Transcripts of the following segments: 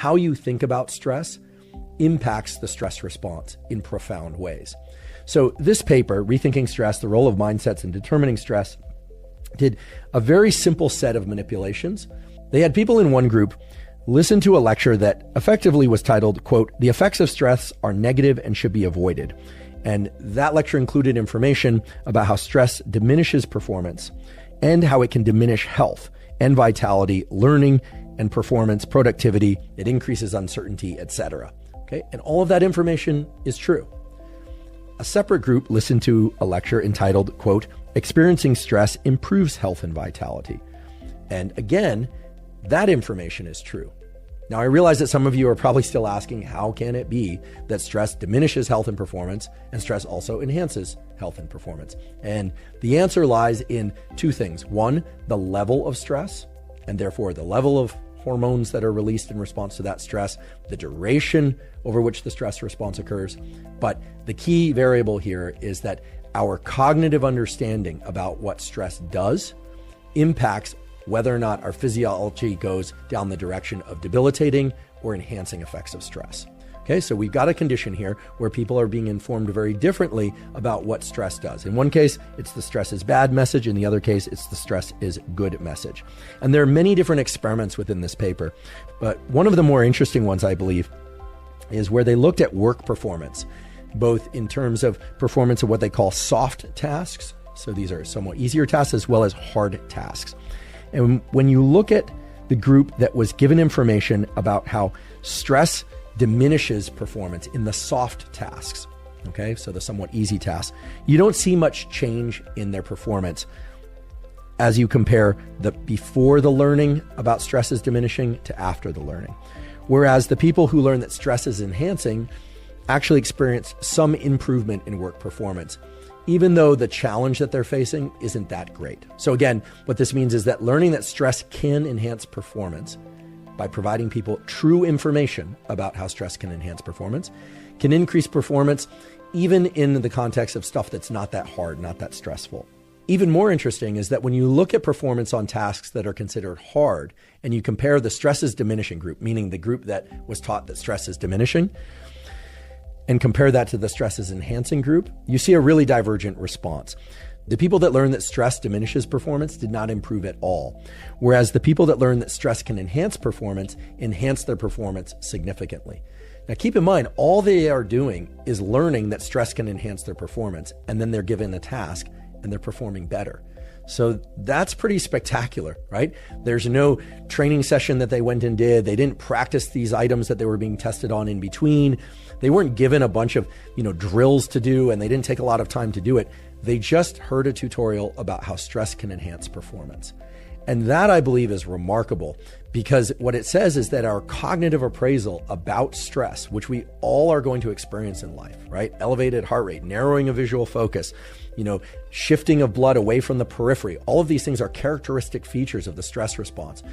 how you think about stress impacts the stress response in profound ways. So this paper, Rethinking Stress, the Role of Mindsets in Determining Stress, did a very simple set of manipulations. They had people in one group listen to a lecture that effectively was titled, quote, "The effects of stress are negative and should be avoided." And that lecture included information about how stress diminishes performance and how it can diminish health and vitality, learning and performance, productivity, it increases uncertainty, etc. Okay, and all of that information is true. A separate group listened to a lecture entitled, quote, "Experiencing stress improves health and vitality." And again, that information is true. Now, I realize that some of you are probably still asking, how can it be that stress diminishes health and performance and stress also enhances health and performance? And the answer lies in two things. One, the level of stress, and therefore the level of hormones that are released in response to that stress, the duration over which the stress response occurs. But the key variable here is that our cognitive understanding about what stress does impacts whether or not our physiology goes down the direction of debilitating or enhancing effects of stress. Okay, so we've got a condition here where people are being informed very differently about what stress does. In one case, it's the stress is bad message. In the other case, it's the stress is good message. And there are many different experiments within this paper, but one of the more interesting ones, I believe, is where they looked at work performance, both in terms of performance of what they call soft tasks. So these are somewhat easier tasks as well as hard tasks. And when you look at the group that was given information about how stress diminishes performance in the soft tasks, okay, so the somewhat easy tasks, you don't see much change in their performance as you compare the before the learning about stress is diminishing to after the learning. Whereas the people who learn that stress is enhancing actually experience some improvement in work performance, even though the challenge that they're facing isn't that great. So again, what this means is that learning that stress can enhance performance by providing people true information about how stress can enhance performance, can increase performance even in the context of stuff that's not that hard, not that stressful. Even more interesting is that when you look at performance on tasks that are considered hard and you compare the stress is diminishing group, meaning the group that was taught that stress is diminishing, and compare that to the stress is enhancing group, you see a really divergent response. The people that learn that stress diminishes performance did not improve at all, whereas the people that learn that stress can enhance performance enhance their performance significantly. Now keep in mind, all they are doing is learning that stress can enhance their performance, and then they're given a task and they're performing better. So that's pretty spectacular, right? There's no training session that they went and did. They didn't practice these items that they were being tested on in between. They weren't given a bunch of, drills to do, and they didn't take a lot of time to do it. They just heard a tutorial about how stress can enhance performance. And that, I believe, is remarkable, because what it says is that our cognitive appraisal about stress, which we all are going to experience in life, right? Elevated heart rate, narrowing of visual focus, shifting of blood away from the periphery. All of these things are characteristic features of the stress response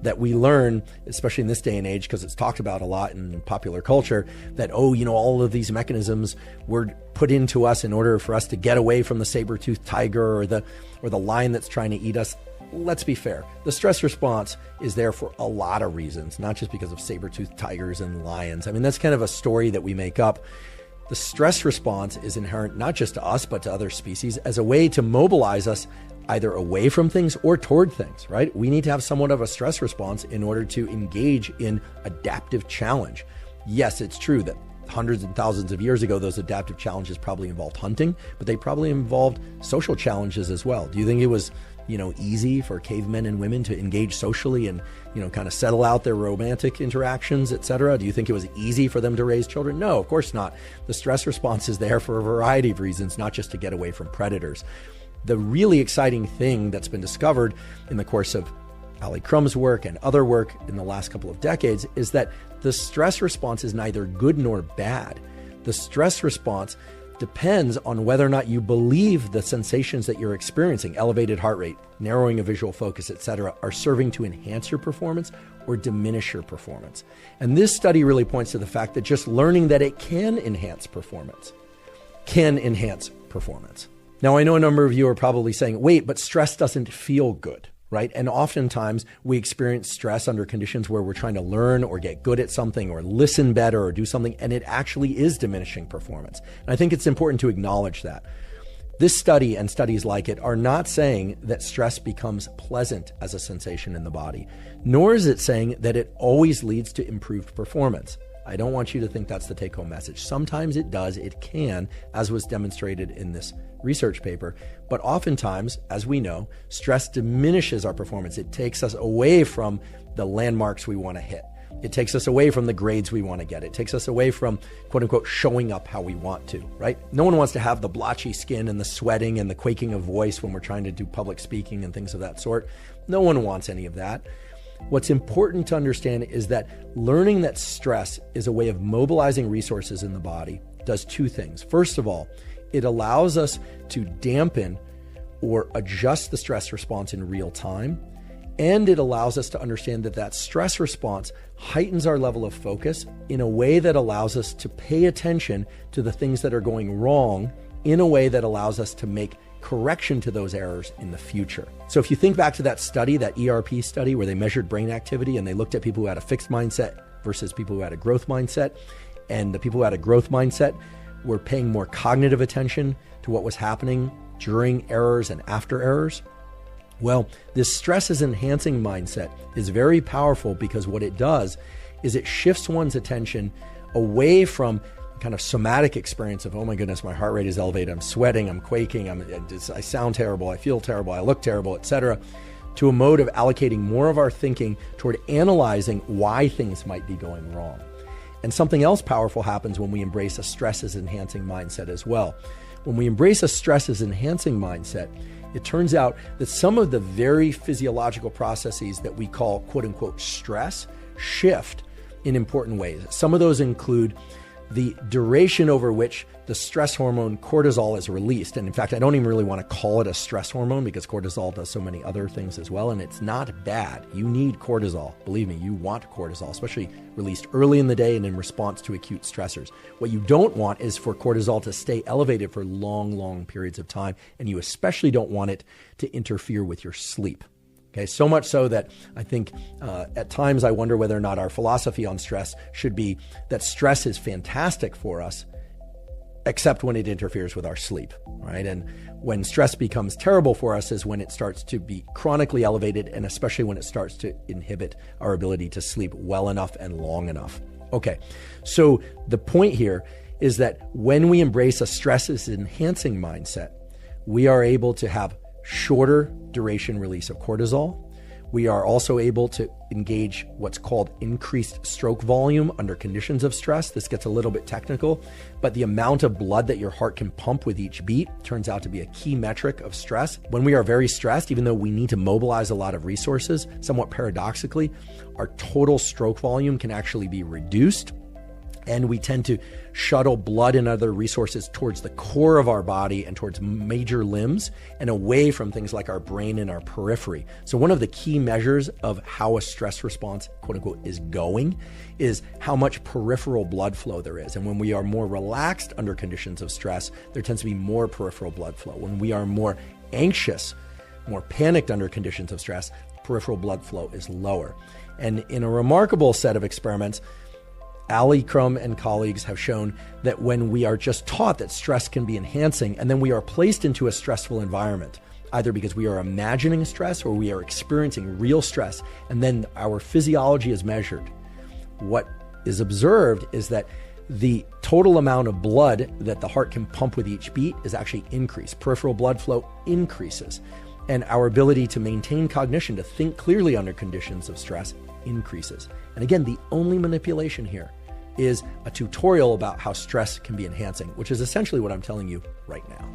that we learn, especially in this day and age, because it's talked about a lot in popular culture, that, all of these mechanisms were put into us in order for us to get away from the saber-toothed tiger or the lion that's trying to eat us. Let's be fair. The stress response is there for a lot of reasons, not just because of saber-toothed tigers and lions. I mean, that's kind of a story that we make up. The stress response is inherent not just to us, but to other species as a way to mobilize us either away from things or toward things, right? We need to have somewhat of a stress response in order to engage in adaptive challenge. Yes, it's true that hundreds and thousands of years ago, those adaptive challenges probably involved hunting, but they probably involved social challenges as well. Do you think it was, easy for cavemen and women to engage socially and, kind of settle out their romantic interactions, etc.? Do you think it was easy for them to raise children? No, of course not. The stress response is there for a variety of reasons, not just to get away from predators. The really exciting thing that's been discovered in the course of Ali Crumb's work and other work in the last couple of decades is that the stress response is neither good nor bad. The stress response depends on whether or not you believe the sensations that you're experiencing, elevated heart rate, narrowing of visual focus, etc., are serving to enhance your performance or diminish your performance. And this study really points to the fact that just learning that it can enhance performance can enhance performance. Now, I know a number of you are probably saying, wait, but stress doesn't feel good, right? And oftentimes we experience stress under conditions where we're trying to learn or get good at something or listen better or do something, and it actually is diminishing performance. And I think it's important to acknowledge that. This study and studies like it are not saying that stress becomes pleasant as a sensation in the body, nor is it saying that it always leads to improved performance. I don't want you to think that's the take-home message. Sometimes it does, it can, as was demonstrated in this research paper, but oftentimes, as we know, stress diminishes our performance. It takes us away from the landmarks we want to hit. It takes us away from the grades we want to get. It takes us away from, quote unquote, showing up how we want to, right? No one wants to have the blotchy skin and the sweating and the quaking of voice when we're trying to do public speaking and things of that sort. No one wants any of that. What's important to understand is that learning that stress is a way of mobilizing resources in the body does two things. First of all, it allows us to dampen or adjust the stress response in real time. And it allows us to understand that that stress response heightens our level of focus in a way that allows us to pay attention to the things that are going wrong in a way that allows us to make correction to those errors in the future. So if you think back to that study, that ERP study where they measured brain activity and they looked at people who had a fixed mindset versus people who had a growth mindset, and the people who had a growth mindset were paying more cognitive attention to what was happening during errors and after errors. Well, this stress is enhancing mindset is very powerful because what it does is it shifts one's attention away from kind of somatic experience of, oh my goodness, my heart rate is elevated, I'm sweating, I'm quaking, I sound terrible, I feel terrible, I look terrible, etc., to a mode of allocating more of our thinking toward analyzing why things might be going wrong. And something else powerful happens when we embrace a stress is enhancing mindset as well. When we embrace a stress is enhancing mindset, it turns out that some of the very physiological processes that we call quote unquote stress shift in important ways. Some of those include the duration over which the stress hormone cortisol is released. And in fact, I don't even really want to call it a stress hormone because cortisol does so many other things as well. And it's not bad. You need cortisol. Believe me, you want cortisol, especially released early in the day and in response to acute stressors. What you don't want is for cortisol to stay elevated for long, long periods of time. And you especially don't want it to interfere with your sleep. Okay, so much so that I think at times I wonder whether or not our philosophy on stress should be that stress is fantastic for us, except when it interferes with our sleep, right? And when stress becomes terrible for us is when it starts to be chronically elevated, and especially when it starts to inhibit our ability to sleep well enough and long enough. Okay, so the point here is that when we embrace a stress is enhancing mindset, we are able to have shorter duration release of cortisol. We are also able to engage what's called increased stroke volume under conditions of stress. This gets a little bit technical, but the amount of blood that your heart can pump with each beat turns out to be a key metric of stress. When we are very stressed, even though we need to mobilize a lot of resources, somewhat paradoxically, our total stroke volume can actually be reduced. And we tend to shuttle blood and other resources towards the core of our body and towards major limbs and away from things like our brain and our periphery. So one of the key measures of how a stress response, quote unquote, is going is how much peripheral blood flow there is. And when we are more relaxed under conditions of stress, there tends to be more peripheral blood flow. When we are more anxious, more panicked under conditions of stress, peripheral blood flow is lower. And in a remarkable set of experiments, Ali Crum and colleagues have shown that when we are just taught that stress can be enhancing, and then we are placed into a stressful environment, either because we are imagining stress or we are experiencing real stress, and then our physiology is measured, what is observed is that the total amount of blood that the heart can pump with each beat is actually increased. Peripheral blood flow increases, and our ability to maintain cognition, to think clearly under conditions of stress, increases. And again, the only manipulation here is a tutorial about how stress can be enhancing, which is essentially what I'm telling you right now.